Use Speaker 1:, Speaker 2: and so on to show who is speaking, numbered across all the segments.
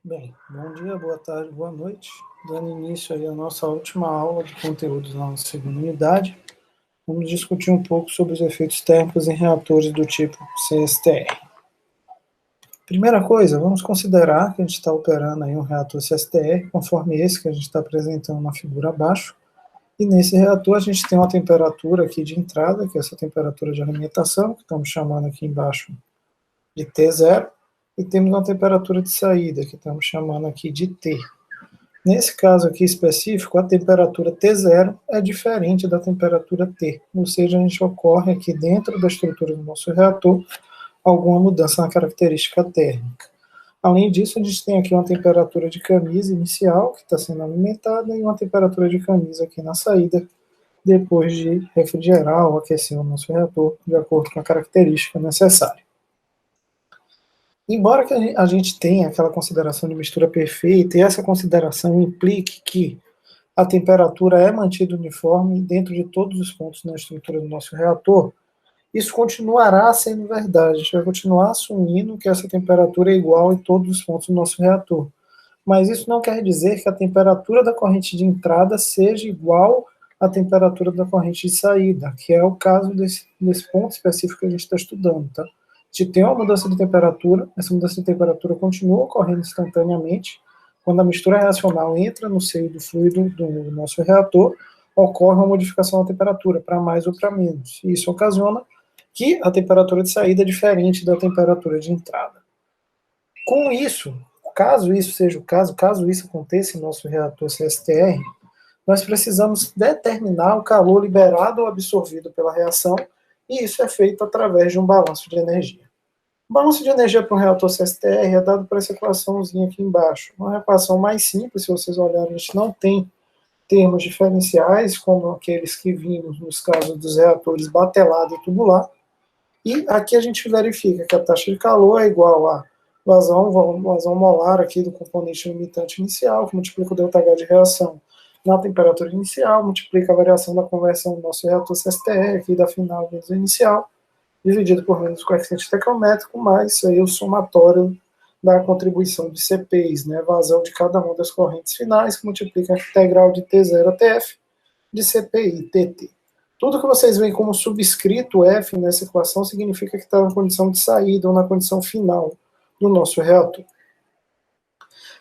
Speaker 1: Bem, bom dia, boa tarde, boa noite. Dando início aí à nossa última aula de conteúdos na nossa segunda unidade, vamos discutir um pouco sobre os efeitos térmicos em reatores do tipo CSTR. Primeira coisa, vamos considerar que a gente está operando aí um reator CSTR, conforme esse que a gente está apresentando na figura abaixo, e nesse reator a gente tem uma temperatura aqui de entrada, que é essa temperatura de alimentação, que estamos chamando aqui embaixo de T0, e temos uma temperatura de saída, que estamos chamando aqui de T. Nesse caso aqui específico, a temperatura T0 é diferente da temperatura T, ou seja, a gente ocorre aqui dentro da estrutura do nosso reator alguma mudança na característica térmica. Além disso, a gente tem aqui uma temperatura de camisa inicial, que está sendo alimentada, e uma temperatura de camisa aqui na saída, depois de refrigerar ou aquecer o nosso reator, de acordo com a característica necessária. Embora que a gente tenha aquela consideração de mistura perfeita, e essa consideração implique que a temperatura é mantida uniforme dentro de todos os pontos na estrutura do nosso reator, isso continuará sendo verdade. A gente vai continuar assumindo que essa temperatura é igual em todos os pontos do nosso reator. Mas isso não quer dizer que a temperatura da corrente de entrada seja igual à temperatura da corrente de saída, que é o caso desse ponto específico que a gente está estudando, tá? A gente tem uma mudança de temperatura, essa mudança de temperatura continua ocorrendo instantaneamente. Quando a mistura reacional entra no seio do fluido do nosso reator, ocorre uma modificação da temperatura, para mais ou para menos. E isso ocasiona que a temperatura de saída é diferente da temperatura de entrada. Com isso, caso isso seja o caso isso aconteça em nosso reator CSTR, nós precisamos determinar o calor liberado ou absorvido pela reação, e isso é feito através de um balanço de energia. O balanço de energia para um reator CSTR é dado por essa equaçãozinha aqui embaixo. Uma equação mais simples, se vocês olharem, a gente não tem termos diferenciais, como aqueles que vimos nos casos dos reatores batelado e tubular. E aqui a gente verifica que a taxa de calor é igual a vazão molar aqui do componente limitante inicial, que multiplica o ΔH de reação na temperatura inicial, multiplica a variação da conversão do nosso reator CSTR, aqui da final vezes inicial, dividido por menos o coeficiente estequiométrico, mais aí o somatório da contribuição de CPs, né, vazão de cada uma das correntes finais, que multiplica a integral de T0 a TF de CPI TT. Tudo que vocês veem como subscrito F nessa equação significa que está na condição de saída ou na condição final do nosso reator.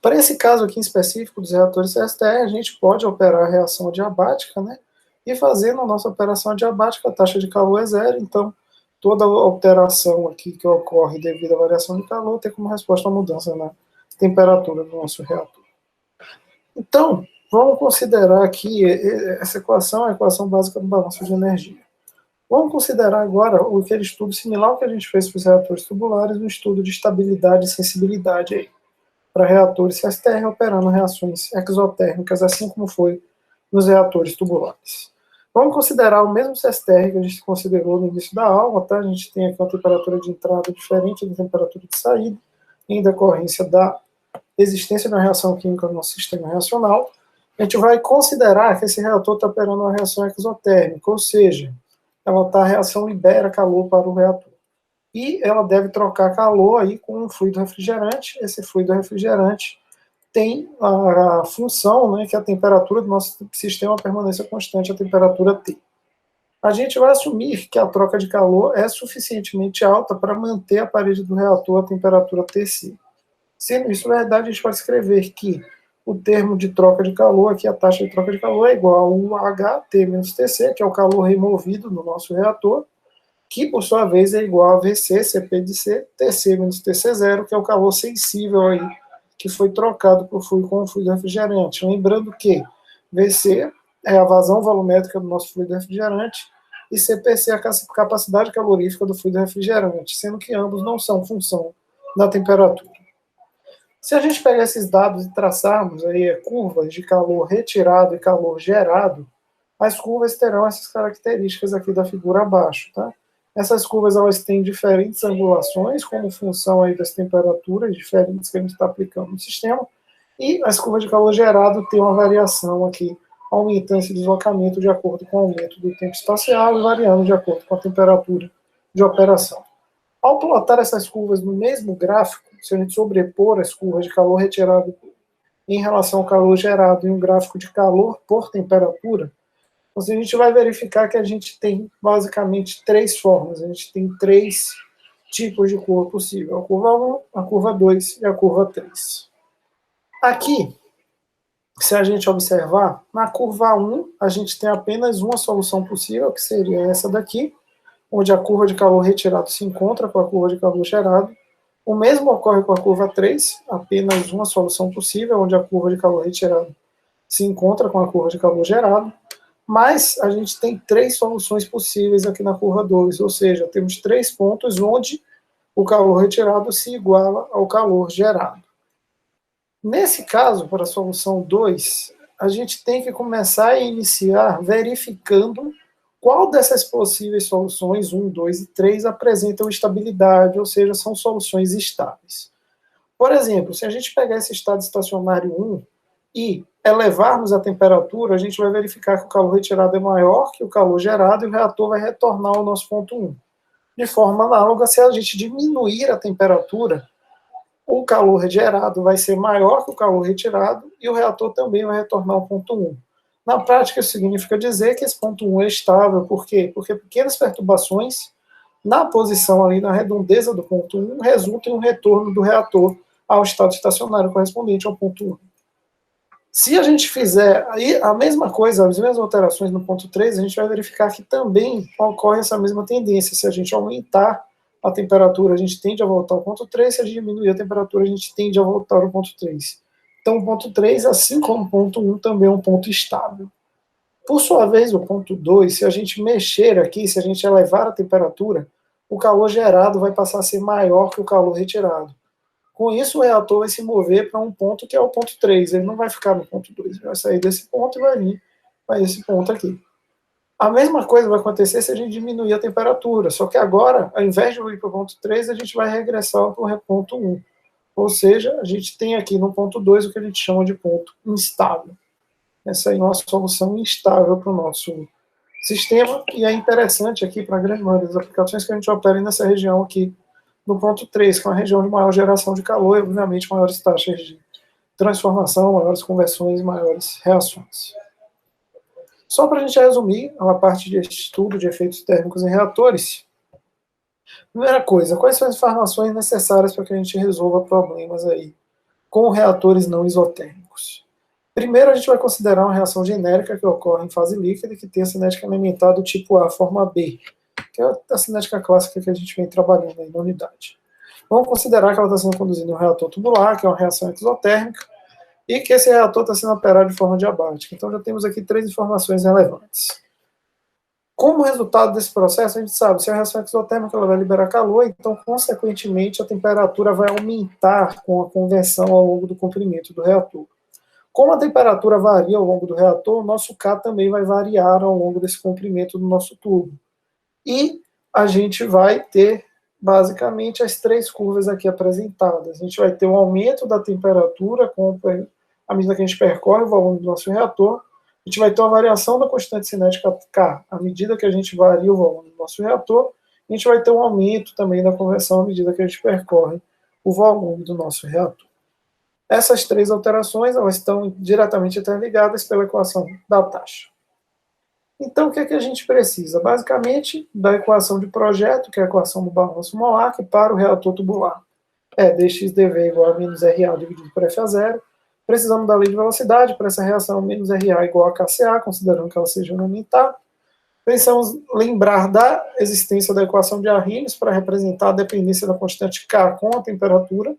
Speaker 1: Para esse caso aqui em específico dos reatores CSTR, a gente pode operar a reação adiabática, né? E fazer na nossa operação adiabática a taxa de calor é zero, então toda alteração aqui que ocorre devido à variação de calor tem como resposta a mudança na temperatura do nosso reator. Então, vamos considerar aqui essa equação, a equação básica do balanço de energia. Vamos considerar agora aquele estudo similar ao que a gente fez para os reatores tubulares, um estudo de estabilidade e sensibilidade aí, para reatores CSTR operando reações exotérmicas, assim como foi nos reatores tubulares. Vamos considerar o mesmo CSTR que a gente considerou no início da aula, tá? A gente tem aqui uma temperatura de entrada diferente da temperatura de saída, em decorrência da existência de uma reação química no nosso sistema reacional. A gente vai considerar que esse reator está operando uma reação exotérmica, ou seja, a reação libera calor para o reator. E ela deve trocar calor aí com um fluido refrigerante. Esse fluido refrigerante tem a função, né, que a temperatura do nosso sistema permaneça constante, a temperatura T. A gente vai assumir que a troca de calor é suficientemente alta para manter a parede do reator a temperatura TC. Sendo isso verdade, a gente vai escrever que o termo de troca de calor, aqui a taxa de troca de calor é igual a HT menos TC, que é o calor removido no nosso reator, que por sua vez é igual a VC, CP de C, TC menos TC0, que é o calor sensível aí, que foi trocado por fluido com o fluido refrigerante. Lembrando que VC é a vazão volumétrica do nosso fluido refrigerante e CPC é a capacidade calorífica do fluido refrigerante, sendo que ambos não são função da temperatura. Se a gente pegar esses dados e traçarmos aí curvas de calor retirado e calor gerado, as curvas terão essas características aqui da figura abaixo, tá? Essas curvas elas têm diferentes angulações como função aí das temperaturas diferentes que a gente está aplicando no sistema, e as curvas de calor gerado têm uma variação aqui, aumentando esse deslocamento de acordo com o aumento do tempo espacial e variando de acordo com a temperatura de operação. Ao plotar essas curvas no mesmo gráfico, se a gente sobrepor as curvas de calor retirado em relação ao calor gerado em um gráfico de calor por temperatura, então, a gente vai verificar que a gente tem basicamente três formas, a gente tem três tipos de curva possível, a curva 1, a curva 2 e a curva 3. Aqui, se a gente observar, na curva 1, a gente tem apenas uma solução possível, que seria essa daqui, onde a curva de calor retirado se encontra com a curva de calor gerado. O mesmo ocorre com a curva 3, apenas uma solução possível, onde a curva de calor retirado se encontra com a curva de calor gerado. Mas a gente tem três soluções possíveis aqui na curva 2, ou seja, temos três pontos onde o calor retirado se iguala ao calor gerado. Nesse caso, para a solução 2, a gente tem que começar a iniciar verificando qual dessas possíveis soluções, 1, 2 e 3, apresentam estabilidade, ou seja, são soluções estáveis. Por exemplo, se a gente pegar esse estado estacionário 1 e elevarmos a temperatura, a gente vai verificar que o calor retirado é maior que o calor gerado e o reator vai retornar ao nosso ponto 1. De forma análoga, se a gente diminuir a temperatura, o calor gerado vai ser maior que o calor retirado e o reator também vai retornar ao ponto 1. Na prática, isso significa dizer que esse ponto 1 é estável. Por quê? Porque pequenas perturbações na posição ali, na redondeza do ponto 1, resultam em um retorno do reator ao estado estacionário correspondente ao ponto 1. Se a gente fizer aí a mesma coisa, as mesmas alterações no ponto 3, a gente vai verificar que também ocorre essa mesma tendência. Se a gente aumentar a temperatura, a gente tende a voltar ao ponto 3, se a gente diminuir a temperatura, a gente tende a voltar ao ponto 3. Então, o ponto 3, assim como o ponto 1, também é um ponto estável. Por sua vez, o ponto 2, se a gente mexer aqui, se a gente elevar a temperatura, o calor gerado vai passar a ser maior que o calor retirado. Com isso, o reator vai se mover para um ponto que é o ponto 3. Ele não vai ficar no ponto 2, ele vai sair desse ponto e vai vir para esse ponto aqui. A mesma coisa vai acontecer se a gente diminuir a temperatura, só que agora, ao invés de ir para o ponto 3, a gente vai regressar para o ponto 1. Ou seja, a gente tem aqui no ponto 2 o que a gente chama de ponto instável. Essa é uma solução instável para o nosso sistema, e é interessante aqui para a grande maioria das aplicações que a gente opere nessa região aqui, no ponto 3, que é uma região de maior geração de calor e, obviamente, maiores taxas de transformação, maiores conversões, maiores reações. Só para a gente resumir a parte de estudo de efeitos térmicos em reatores. Primeira coisa, quais são as informações necessárias para que a gente resolva problemas aí com reatores não isotérmicos? Primeiro, a gente vai considerar uma reação genérica que ocorre em fase líquida e que tem a cinética elementar do tipo A, forma B, que é a cinética clássica que a gente vem trabalhando aí na unidade. Vamos considerar que ela está sendo conduzida em um reator tubular, que é uma reação exotérmica, e que esse reator está sendo operado de forma diabática. Então já temos aqui três informações relevantes. Como resultado desse processo, a gente sabe, se a reação exotérmica ela vai liberar calor, então, consequentemente, a temperatura vai aumentar com a conversão ao longo do comprimento do reator. Como a temperatura varia ao longo do reator, o nosso K também vai variar ao longo desse comprimento do nosso tubo. E a gente vai ter, basicamente, as três curvas aqui apresentadas. A gente vai ter um aumento da temperatura à medida que a gente percorre o volume do nosso reator. A gente vai ter uma variação da constante cinética K à medida que a gente varia o volume do nosso reator. A gente vai ter um aumento também da conversão à medida que a gente percorre o volume do nosso reator. Essas três alterações elas estão diretamente interligadas pela equação da taxa. Então, o que é que a gente precisa? Basicamente, da equação de projeto, que é a equação do balanço molar, que para o reator tubular é dxdv igual a menos RA dividido por F a zero. Precisamos da lei de velocidade para essa reação menos RA igual a KCA, considerando que ela seja elementar. Precisamos lembrar da existência da equação de Arrhenius para representar a dependência da constante K com a temperatura.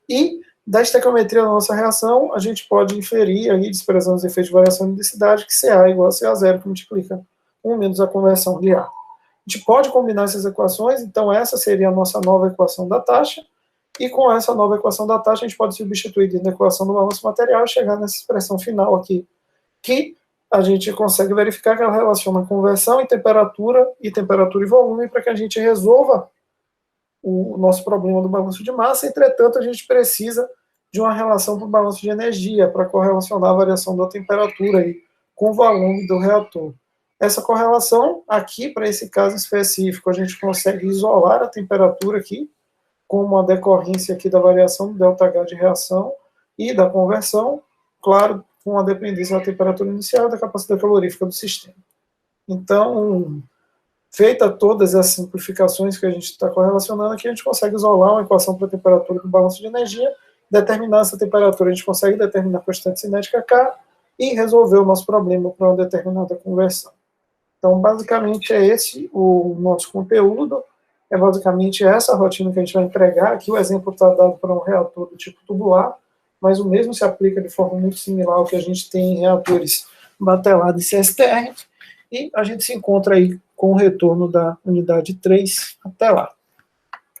Speaker 1: E da estequiometria da nossa reação, a gente pode inferir, aí, desprezando os efeitos de variação de densidade, que CA igual a CA0, que multiplica 1 menos a conversão de A. A gente pode combinar essas equações, então essa seria a nossa nova equação da taxa, e com essa nova equação da taxa, a gente pode substituir dentro da equação do balanço material e chegar nessa expressão final aqui, que a gente consegue verificar que ela relaciona conversão e temperatura e volume para que a gente resolva o nosso problema do balanço de massa. Entretanto, a gente precisa de uma relação para o balanço de energia, para correlacionar a variação da temperatura aí com o volume do reator. Essa correlação, aqui, para esse caso específico, a gente consegue isolar a temperatura aqui, como a decorrência aqui da variação do ΔH de reação e da conversão, claro, com a dependência da temperatura inicial e da capacidade calorífica do sistema. Então, feita todas as simplificações que a gente está correlacionando aqui, a gente consegue isolar uma equação para a temperatura do balanço de energia, determinar essa temperatura, a gente consegue determinar a constante cinética K e resolver o nosso problema para uma determinada conversão. Então, basicamente, é esse o nosso conteúdo, é basicamente essa rotina que a gente vai entregar. Aqui o exemplo está dado para um reator do tipo tubular, mas o mesmo se aplica de forma muito similar ao que a gente tem em reatores batelados e CSTR, e a gente se encontra aí com o retorno da unidade 3. Até lá.